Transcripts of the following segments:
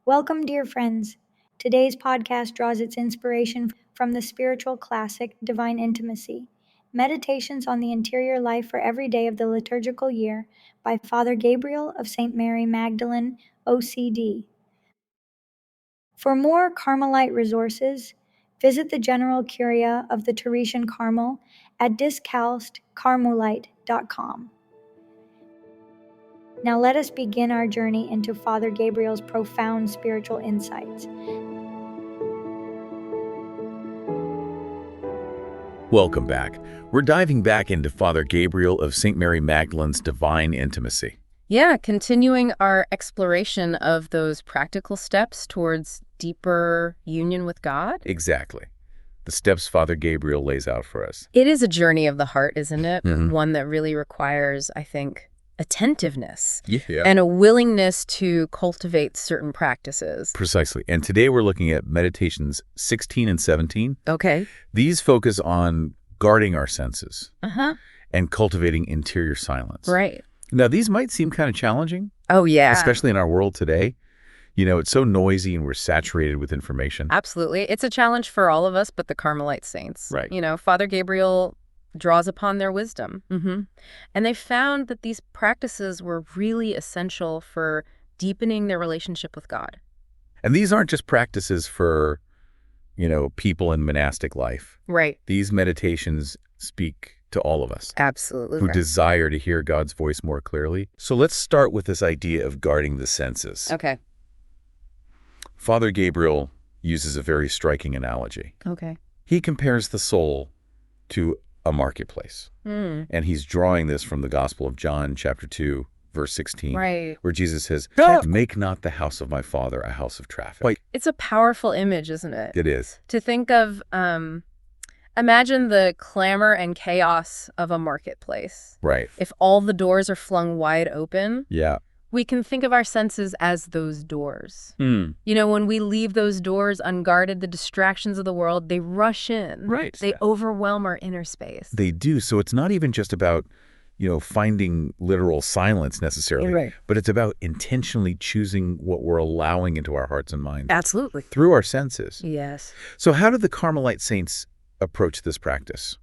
Welcome, dear friends. Today's podcast draws its inspiration from the spiritual classic Divine Intimacy, Meditations on the Interior Life for Every Day of the Liturgical Year by Father Gabriel of St. Mary Magdalen, OCD. For more Carmelite resources, visit the General Curia of the Teresian Carmel at discalcedcarmelite.com. Now let us begin our journey into Father Gabriel's profound spiritual insights. Welcome back. We're diving back into Father Gabriel of St. Mary Magdalen's Divine Intimacy. Yeah, continuing our exploration of those practical steps towards deeper union with God. Exactly. The steps Father Gabriel lays out for us. It is a journey of the heart, isn't it? Mm-hmm. One that really requires, I think, attentiveness Yeah. and a willingness to cultivate certain practices. Precisely. And today we're looking at Meditations 16 and 17. Okay. These focus on guarding our senses and cultivating interior silence. Right. Now, these might seem kind of challenging. Oh, yeah. Especially in our world today. You know, it's so noisy and we're saturated with information. Absolutely. It's a challenge for all of us, but the Carmelite saints. Right. You know, Father Gabriel draws upon their wisdom. And they found that these practices were really essential for deepening their relationship with God. And these aren't just practices for, people in monastic life. Right. These meditations speak to all of us. Absolutely. Who desire to hear God's voice more clearly. So let's start with this idea of guarding the senses. Okay. Father Gabriel uses a very striking analogy. Okay. He compares the soul to a marketplace. And he's drawing this from the Gospel of John, chapter 2, verse 16, right, where Jesus says, "Make not the house of my Father a house of traffic." It's a powerful image, isn't it? It is. To think of, imagine the clamor and chaos of a marketplace. Right. If all the doors are flung wide open, Yeah. we can think of our senses as those doors. Mm. You know, when we leave those doors unguarded, the distractions of the world, they rush in. Right. They overwhelm our inner space. They do. So it's not even just about, finding literal silence necessarily, Right. but it's about intentionally choosing what we're allowing into our hearts and minds. Absolutely. Through our senses. Yes. So how did the Carmelite saints approach this practice?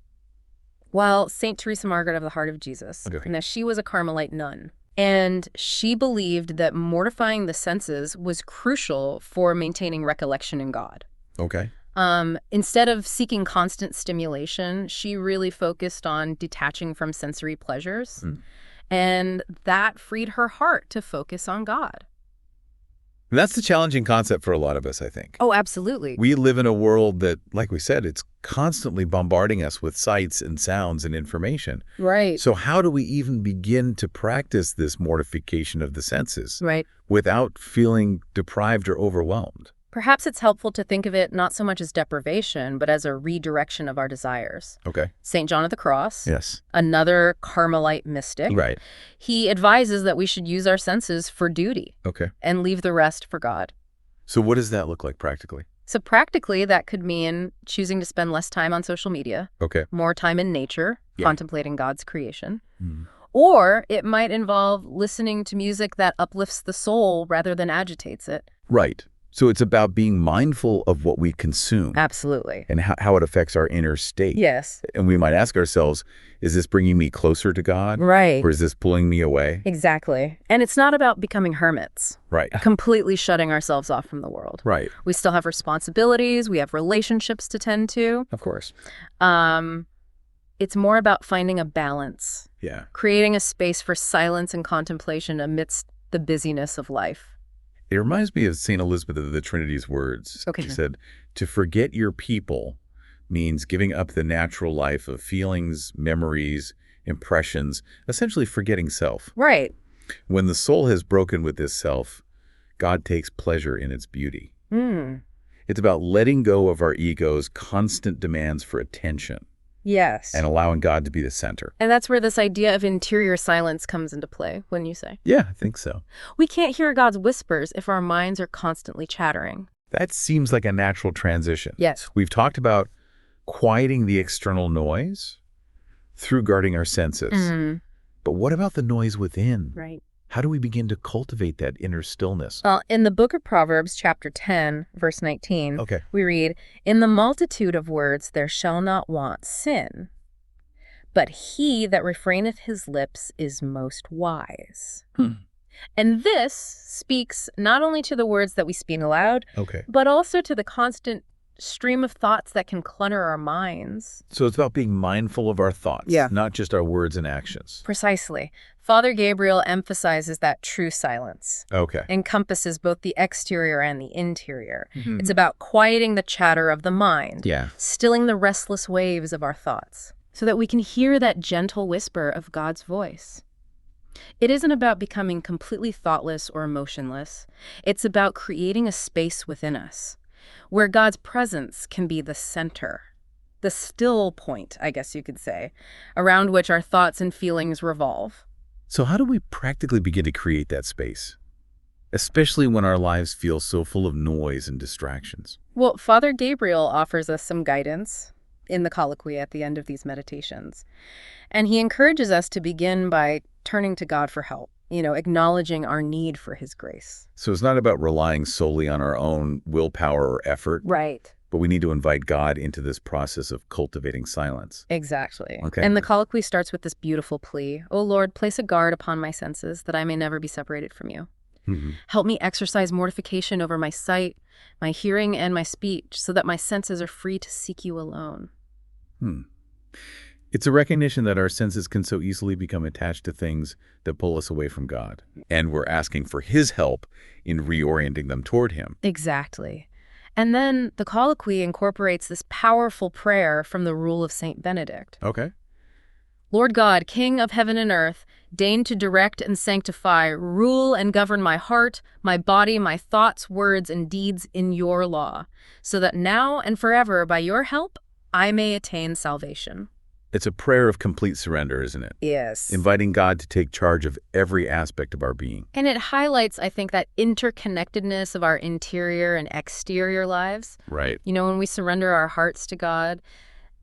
Well, St. Teresa Margaret of the Heart of Jesus. Okay. Now, she was a Carmelite nun. And she believed that mortifying the senses was crucial for maintaining recollection in God. Okay. Instead of seeking constant stimulation, she really focused on detaching from sensory pleasures. And that freed her heart to focus on God. That's the challenging concept for a lot of us, I think. Oh, absolutely. We live in a world that, like we said, it's constantly bombarding us with sights and sounds and information. Right. So how do we even begin to practice this mortification of the senses Right. without feeling deprived or overwhelmed? Perhaps it's helpful to think of it not so much as deprivation, but as a redirection of our desires. Okay. St. John of the Cross, Yes. another Carmelite mystic, Right. he advises that we should use our senses for duty Okay. and leave the rest for God. So what does that look like practically? So practically, that could mean choosing to spend less time on social media, Okay. more time in nature, contemplating God's creation. Mm. Or it might involve listening to music that uplifts the soul rather than agitates it. Right. So it's about being mindful of what we consume. Absolutely. And how it affects our inner state. Yes. And we might ask ourselves, is this bringing me closer to God? Right. Or is this pulling me away? Exactly. And it's not about becoming hermits, Right. completely shutting ourselves off from the world. Right. We still have responsibilities. We have relationships to tend to. Of course. It's more about finding a balance, Yeah. creating a space for silence and contemplation amidst the busyness of life. It reminds me of St. Elizabeth of the Trinity's words. Okay. She said, to forget your people means giving up the natural life of feelings, memories, impressions, essentially forgetting self. Right. When the soul has broken with this self, God takes pleasure in its beauty. It's about letting go of our ego's constant demands for attention Yes. and allowing God to be the center. And that's where this idea of interior silence comes into play, wouldn't you say? Yeah, I think so. We can't hear God's whispers if our minds are constantly chattering. That seems like a natural transition. Yes. We've talked about quieting the external noise through guarding our senses. But what about the noise within? Right. How do we begin to cultivate that inner stillness? Well, in the book of Proverbs, chapter 10, verse 19, Okay. we read, "In the multitude of words there shall not want sin, but he that refraineth his lips is most wise." And this speaks not only to the words that we speak aloud, Okay. but also to the constant stream of thoughts that can clutter our minds. So it's about being mindful of our thoughts, not just our words and actions. Precisely. Father Gabriel emphasizes that true silence Okay. encompasses both the exterior and the interior. It's about quieting the chatter of the mind, stilling the restless waves of our thoughts, so that we can hear that gentle whisper of God's voice. It isn't about becoming completely thoughtless or emotionless. It's about creating a space within us where God's presence can be the center, the still point, I guess you could say, around which our thoughts and feelings revolve. So how do we practically begin to create that space, especially when our lives feel so full of noise and distractions? Well, Father Gabriel offers us some guidance in the colloquy at the end of these meditations. And he encourages us to begin by turning to God for help, acknowledging our need for his grace. So it's not about relying solely on our own willpower or effort. Right. But we need to invite God into this process of cultivating silence. Exactly. Okay. And the colloquy starts with this beautiful plea, "O Lord, place a guard upon my senses that I may never be separated from you. Help me exercise mortification over my sight, my hearing, and my speech, so that my senses are free to seek you alone." It's a recognition that our senses can so easily become attached to things that pull us away from God. And we're asking for his help in reorienting them toward him. Exactly. And then the colloquy incorporates this powerful prayer from the Rule of St. Benedict. Okay. "Lord God, King of heaven and earth, deign to direct and sanctify, rule and govern my heart, my body, my thoughts, words, and deeds in your law, so that now and forever, by your help, I may attain salvation." It's a prayer of complete surrender, isn't it? Yes. Inviting God to take charge of every aspect of our being. And it highlights, I think, that interconnectedness of our interior and exterior lives. Right. When we surrender our hearts to God,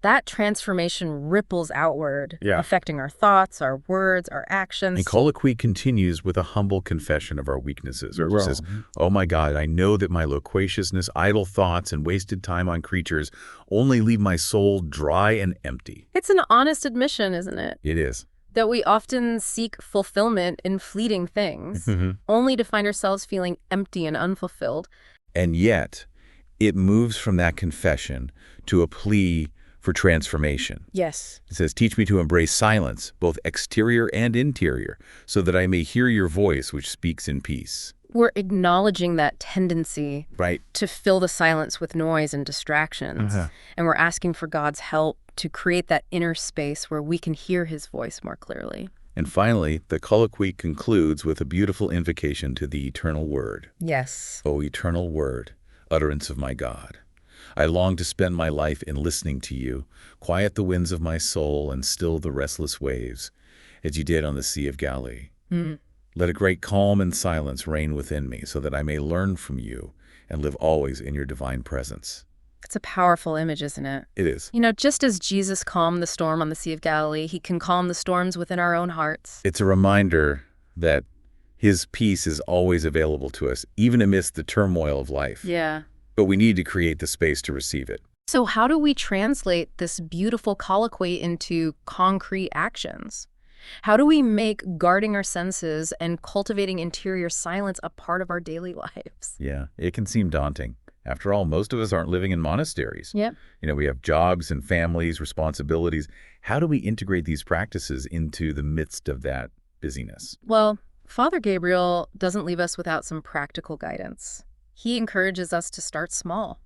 that transformation ripples outward, affecting our thoughts, our words, our actions. And colloquy continues with a humble confession of our weaknesses. It says, "Oh my God, I know that my loquaciousness, idle thoughts, and wasted time on creatures only leave my soul dry and empty." It's an honest admission, isn't it? It is. That we often seek fulfillment in fleeting things, only to find ourselves feeling empty and unfulfilled. And yet, it moves from that confession to a plea for transformation. Yes. It says, "Teach me to embrace silence, both exterior and interior, so that I may hear your voice which speaks in peace." We're acknowledging that tendency to fill the silence with noise and distractions. And we're asking for God's help to create that inner space where we can hear his voice more clearly. And finally, the colloquy concludes with a beautiful invocation to the eternal word. Yes. "O eternal word, utterance of my God, I long to spend my life in listening to you, quiet the winds of my soul and still the restless waves, as you did on the Sea of Galilee. Let a great calm and silence reign within me, so that I may learn from you and live always in your divine presence." It's a powerful image, isn't it? It is. Just as Jesus calmed the storm on the Sea of Galilee, he can calm the storms within our own hearts. It's a reminder that his peace is always available to us, even amidst the turmoil of life. Yeah. But we need to create the space to receive it. So how do we translate this beautiful colloquy into concrete actions? How do we make guarding our senses and cultivating interior silence a part of our daily lives? Yeah, it can seem daunting. After all, most of us aren't living in monasteries. Yep. We have jobs and families, responsibilities. How do we integrate these practices into the midst of that busyness? Well, Father Gabriel doesn't leave us without some practical guidance. He encourages us to start small,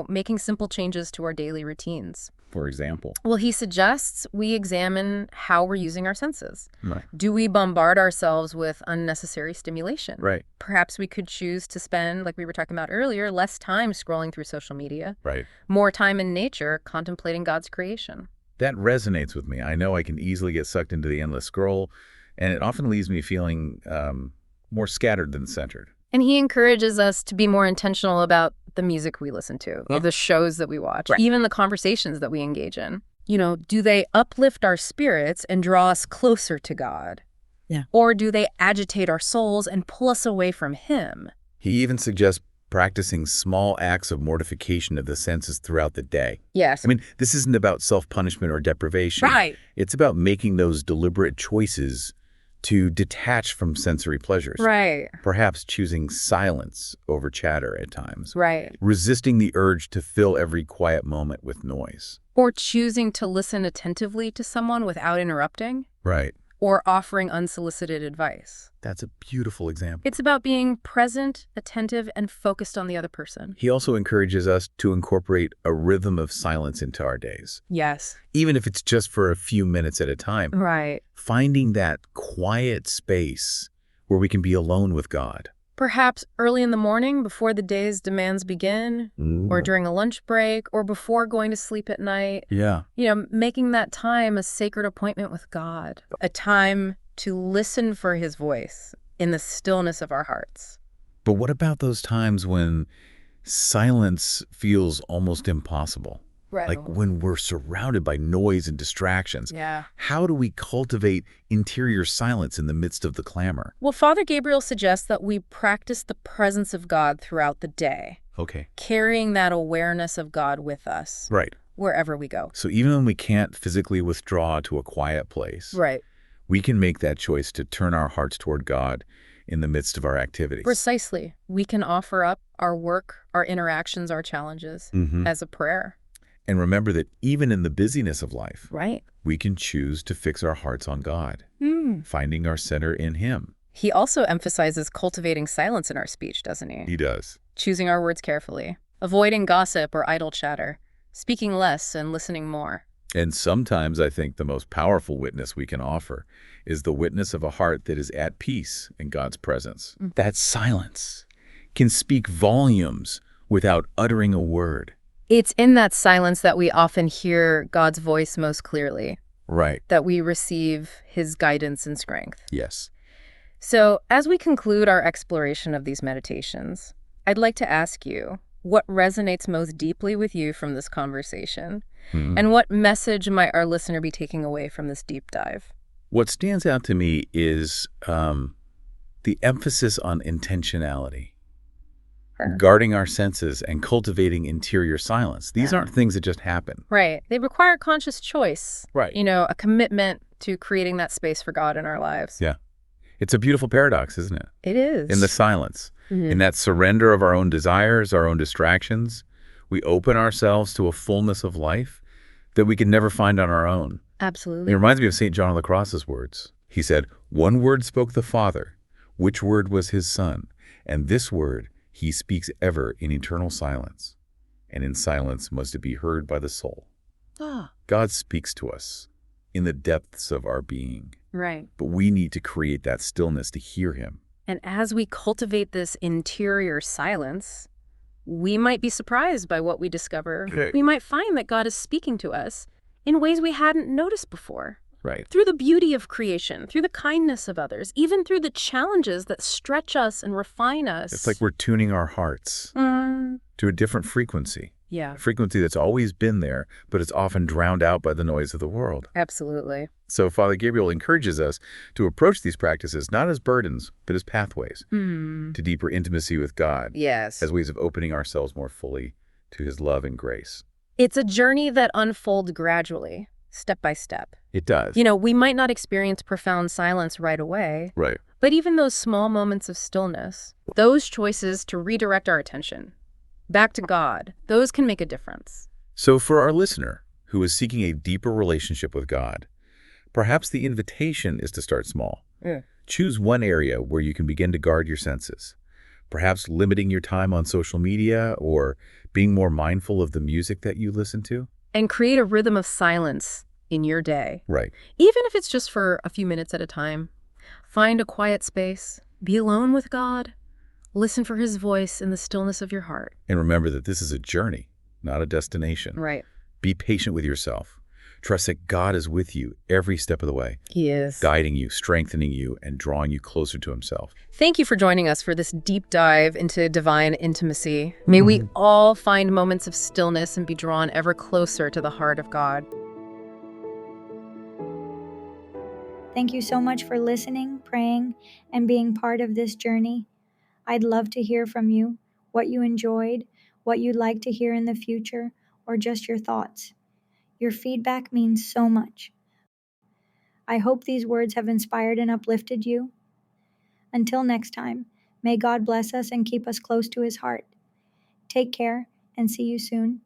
making simple changes to our daily routines. For example? Well, he suggests we examine how we're using our senses. Right. Do we bombard ourselves with unnecessary stimulation? Right. Perhaps we could choose to spend, like we were talking about earlier, less time scrolling through social media. Right. More time in nature, contemplating God's creation. That resonates with me. I know I can easily get sucked into the endless scroll, and it often leaves me feeling more scattered than centered. And he encourages us to be more intentional about the music we listen to, the shows that we watch, even the conversations that we engage in. Do they uplift our spirits and draw us closer to God? Yeah. Or do they agitate our souls and pull us away from Him? He even suggests practicing small acts of mortification of the senses throughout the day. Yes. I mean, this isn't about self-punishment or deprivation. Right. It's about making those deliberate choices to detach from sensory pleasures. Right. Perhaps choosing silence over chatter at times. Right. Resisting the urge to fill every quiet moment with noise. Or choosing to listen attentively to someone without interrupting. Right. Or offering unsolicited advice. That's a beautiful example. It's about being present, attentive, and focused on the other person. He also encourages us to incorporate a rhythm of silence into our days. Yes. Even if it's just for a few minutes at a time. Right. Finding that quiet space where we can be alone with God. Perhaps early in the morning before the day's demands begin, or during a lunch break, or before going to sleep at night. Yeah. Making that time a sacred appointment with God, a time to listen for His voice in the stillness of our hearts. But what about those times when silence feels almost impossible? Right. Like when we're surrounded by noise and distractions. Yeah. How do we cultivate interior silence in the midst of the clamor? Well, Father Gabriel suggests that we practice the presence of God throughout the day. Okay. Carrying that awareness of God with us. Right. Wherever we go. So even when we can't physically withdraw to a quiet place. Right. We can make that choice to turn our hearts toward God in the midst of our activities. Precisely. We can offer up our work, our interactions, our challenges as a prayer. And remember that even in the busyness of life, right, we can choose to fix our hearts on God, finding our center in Him. He also emphasizes cultivating silence in our speech, doesn't he? He does. Choosing our words carefully, avoiding gossip or idle chatter, speaking less and listening more. And sometimes I think the most powerful witness we can offer is the witness of a heart that is at peace in God's presence. That silence can speak volumes without uttering a word. It's in that silence that we often hear God's voice most clearly. Right. That we receive His guidance and strength. Yes. So, as we conclude our exploration of these meditations, I'd like to ask you, what resonates most deeply with you from this conversation? And what message might our listener be taking away from this deep dive? What stands out to me is the emphasis on intentionality. Guarding our senses and cultivating interior silence. These aren't things that just happen. Right. They require conscious choice. Right. A commitment to creating that space for God in our lives. Yeah. It's a beautiful paradox, isn't it? It is. In the silence, in that surrender of our own desires, our own distractions, we open ourselves to a fullness of life that we can never find on our own. Absolutely. It reminds me of St. John of the Cross's words. He said, "One word spoke the Father, which word was His Son, and this word He speaks ever in eternal silence, and in silence must it be heard by the soul." God speaks to us in the depths of our being. Right. But we need to create that stillness to hear Him. And as we cultivate this interior silence, we might be surprised by what we discover. Okay. We might find that God is speaking to us in ways we hadn't noticed before. Right. Through the beauty of creation, through the kindness of others, even through the challenges that stretch us and refine us. It's like we're tuning our hearts to a different frequency. Yeah. A frequency that's always been there, but it's often drowned out by the noise of the world. Absolutely. So Father Gabriel encourages us to approach these practices not as burdens, but as pathways to deeper intimacy with God. Yes. As ways of opening ourselves more fully to His love and grace. It's a journey that unfolds gradually, step by step. It does. We might not experience profound silence right away. Right. But even those small moments of stillness, those choices to redirect our attention back to God, those can make a difference. So for our listener who is seeking a deeper relationship with God, perhaps the invitation is to start small. Choose one area where you can begin to guard your senses. Perhaps limiting your time on social media or being more mindful of the music that you listen to. And create a rhythm of silence in your day. Right. Even if it's just for a few minutes at a time. Find a quiet space. Be alone with God. Listen for His voice in the stillness of your heart. And remember that this is a journey, not a destination. Right. Be patient with yourself. Trust that God is with you every step of the way. He is. Guiding you, strengthening you, and drawing you closer to Himself. Thank you for joining us for this deep dive into divine intimacy. May we all find moments of stillness and be drawn ever closer to the heart of God. Thank you so much for listening, praying, and being part of this journey. I'd love to hear from you, what you enjoyed, what you'd like to hear in the future, or just your thoughts. Your feedback means so much. I hope these words have inspired and uplifted you. Until next time, may God bless us and keep us close to His heart. Take care and see you soon.